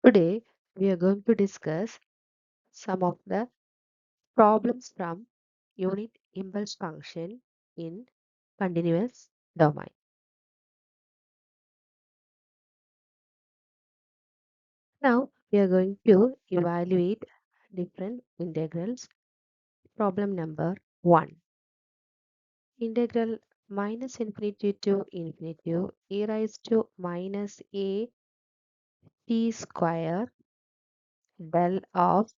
Today, we are going to discuss some of the problems from unit impulse function in continuous domain. Now, we are going to evaluate different integrals. Problem number 1. Integral minus infinity to infinity e raised to minus a t square del of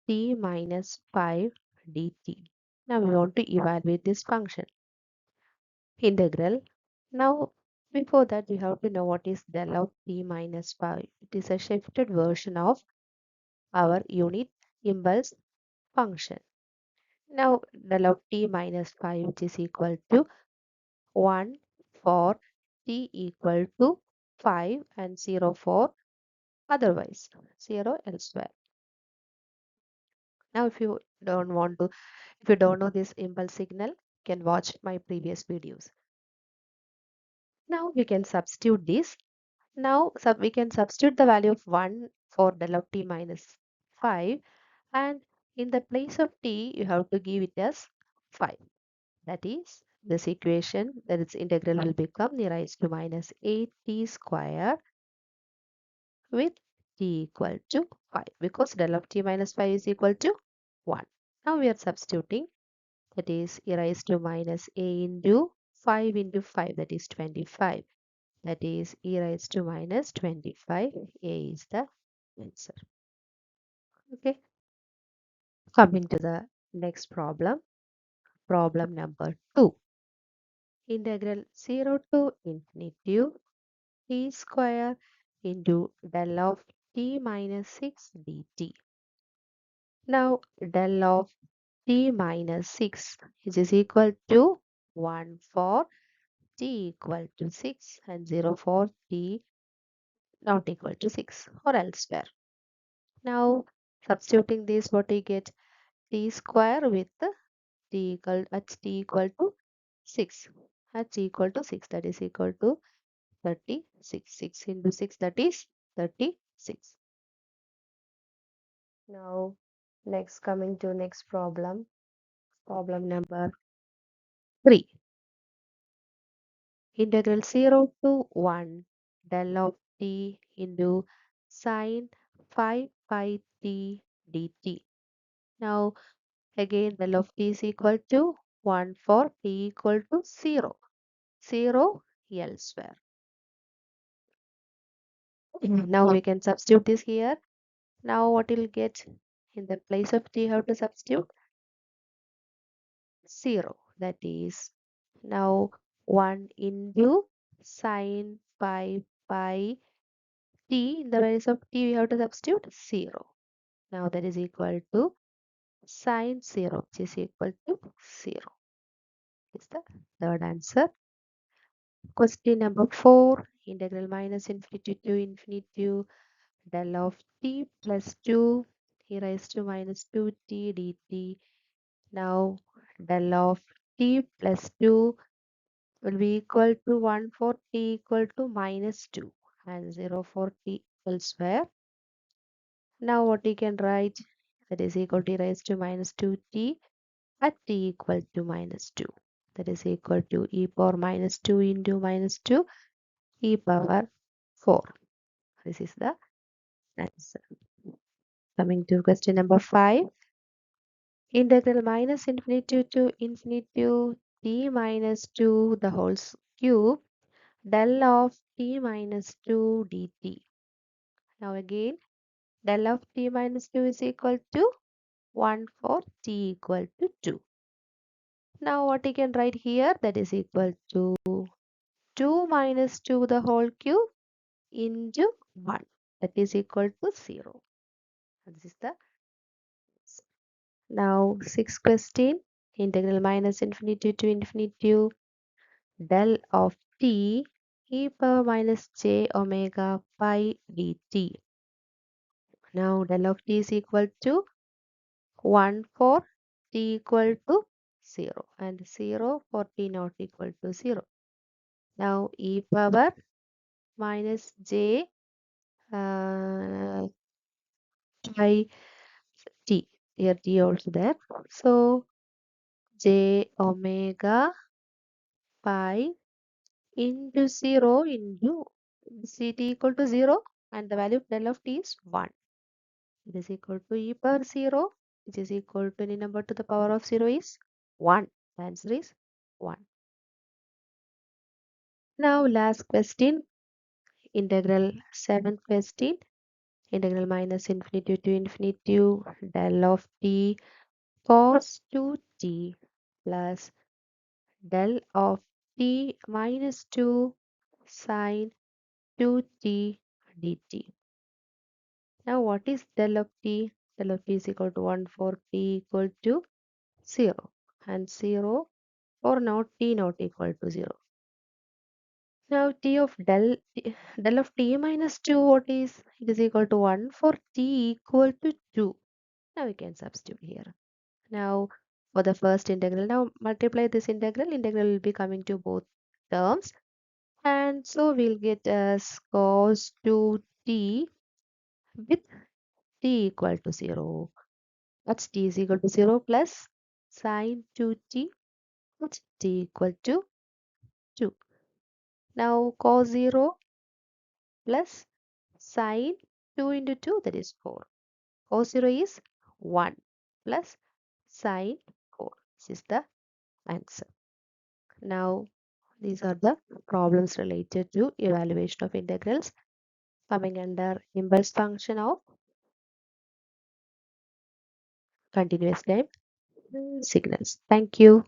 t minus 5 dt. Now, we want to evaluate this function. Integral. Now, before that, we have to know what is del of t minus 5. It is a shifted version of our unit impulse function. Now, del of t minus 5, which is equal to 1 for t equal to 5 and 0 for otherwise, 0 elsewhere. Now, if you don't know this impulse signal, you can watch my previous videos. Now, we can substitute this. Now we can substitute the value of 1 for del of t minus 5, and in the place of t you have to give it as 5. That is, this equation, that its integral will become e raised to minus 8t square with t equal to 5, because del of t minus 5 is equal to 1. Now we are substituting, that is e raised to minus a into 5 into 5, that is 25. That is e raised to minus 25. A is the answer. Okay. Coming to the next problem. Problem number 2. Integral 0 to infinity t square into del of t minus 6 dt. Now del of t minus 6 is equal to 1 for t equal to 6 and 0 for t not equal to 6 or elsewhere. Now substituting this, what we get, t square with t equal at t equal to 6, at t equal to 6, that is equal to 36. 6 into 6, that is 36. Now next, coming to next problem number 3. Integral 0 to 1 del of t into sine 5 pi t dt. Now again, del of t is equal to 1 for t equal to 0. 0 elsewhere. Now we can substitute this here. Now what will get in the place of t, how to substitute 0. That is, now 1 into sine 5 pi t, in the place of t we have to substitute 0. Now that is equal to sine 0, which is equal to 0. Is the third answer. Question number 4. Integral minus infinity to infinity del of t plus 2 e raised to minus 2t dt. Now del of t plus 2 will be equal to 1 for t equal to minus 2 and 0 for t elsewhere. Now what we can write, that is equal to e raised to minus 2t at t equal to minus 2. That is equal to e power minus 2 into minus 2 e power 4. This is the answer. Coming to question number 5. Integral minus infinity to infinity t minus 2 the whole cube del of t minus 2 dt. Now again, del of t minus 2 is equal to 1 for t equal to 2. Now what we can write here, that is equal to 2 minus 2 the whole cube into 1. That is equal to 0. This is the now sixth question. Integral minus infinity to infinity del of t e power minus j omega pi dt. Now del of t is equal to 1 for t equal to 0 and 0 for t not equal to 0. Now e power minus j uh, by t. Here t also there. So j omega pi into 0 into ct equal to 0 and the value of del of t is 1. It is equal to e power 0 which is equal to any number to the power of 0 is 1. The answer is 1. Now last question, integral 7th question, integral minus infinity to infinity del of t cos 2t plus del of t minus 2 sine 2t dt. Now what is del of t? Del of t is equal to 1 for t equal to 0 and 0 for now t not equal to 0. Now t of del of t minus 2 what is? It is equal to 1 for t equal to 2. Now we can substitute here. Now for the first integral, now multiply this integral. Integral will be coming to both terms. And so we'll get as cos 2t with t equal to 0. That's t is equal to 0 plus sine 2t. That's t equal to 2. Now cos 0 plus sine 2 into 2 that is 4. Cos 0 is 1 plus sine 4. This is the answer. Now these are the problems related to evaluation of integrals coming under impulse function of continuous time signals. Thank you.